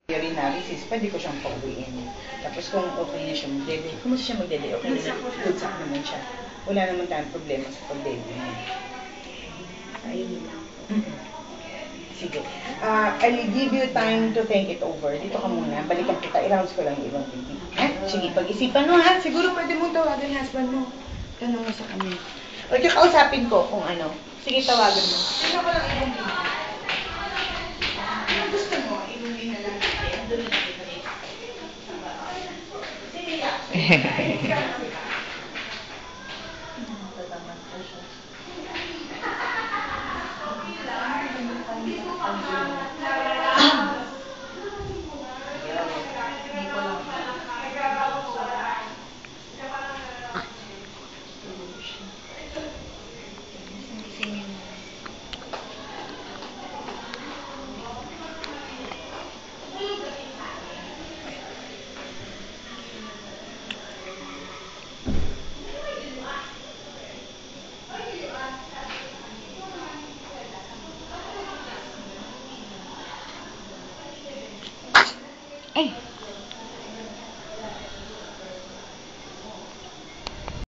urinary cyst, pwede ko siyang pauwiin. Tapos kung okay na siya mag-dede, kumusta siya mag-dede? Okay naman, good sack naman siya. Wala naman tayong problema sa pag-dede niya. Ayun lang. Sige. I'll give you time to think it over. Dito ka muna. Balikan kita. I-rounds ko lang yung ibang baby. Sige, pag-isipan mo ha. Siguro pwede mong tawagan yung husband mo. Tanong mo sa kanya. O yung kausapin ko kung ano. Sige, tawagan mo. Sino ko lang ibang baby? Ano gusto mo? Ibang baby na lang. Doon na natin. Sige, ya. Eh!